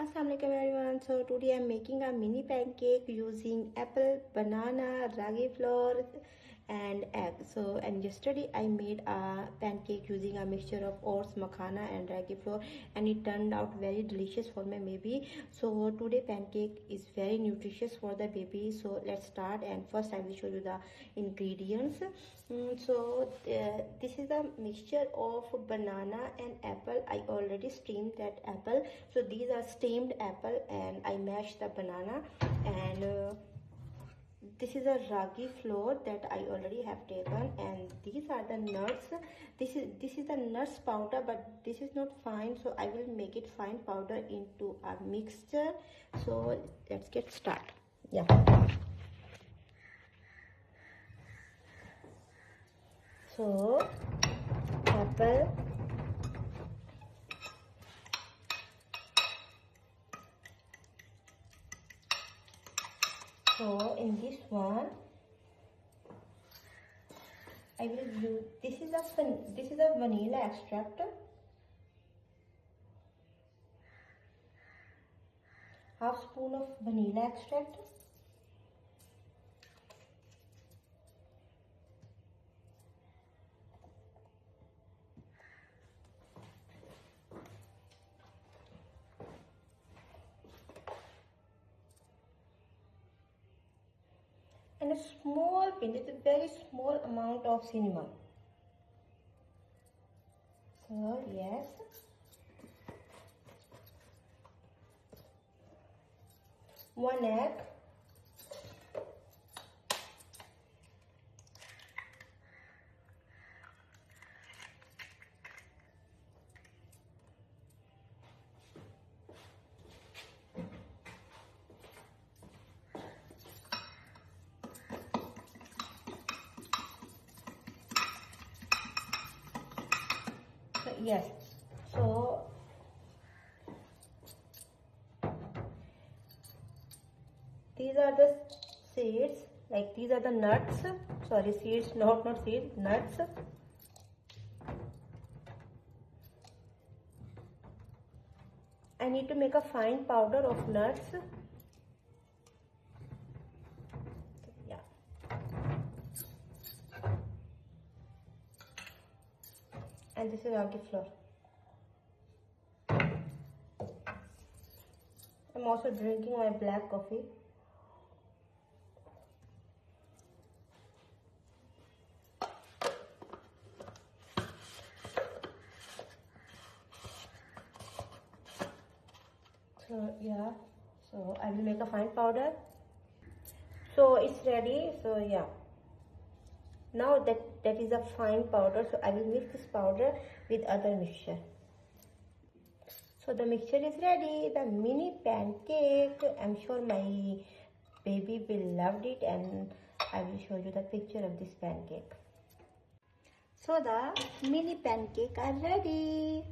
Assalamualaikum everyone. So today I'm making a mini pancake using apple, banana, ragi flour and egg. And yesterday I made a pancake using a mixture of oats, makhana and ragi flour, and it turned out very delicious for my baby. So today pancake is very nutritious for the baby. So let's start, and first I will show you the ingredients. This is a mixture of banana and apple. I already steamed that apple, so these are steamed apple, and I mashed the banana. And this is a ragi flour that I already have taken, and these are the nuts. This is the nuts powder, but this is not fine, so I will make it fine powder into a mixture. So let's get started. So apple, so in this one I will use, this is a vanilla extract, half spoon of vanilla extract, and a small pinch, it's a very small amount of cinnamon. So yes, one egg, yes. So these are the seeds, like these are the nuts, sorry, seeds, not seeds, nuts. I need to make a fine powder of nuts. And this is ragi flour. I'm also drinking my black coffee. So yeah, so I will make a fine powder. So it's ready. So yeah, now that is a fine powder, so I will mix this powder with other mixture. So the mixture is ready, the mini pancake. I'm sure my baby will love it, and I will show you the picture of this pancake. So the mini pancake are ready.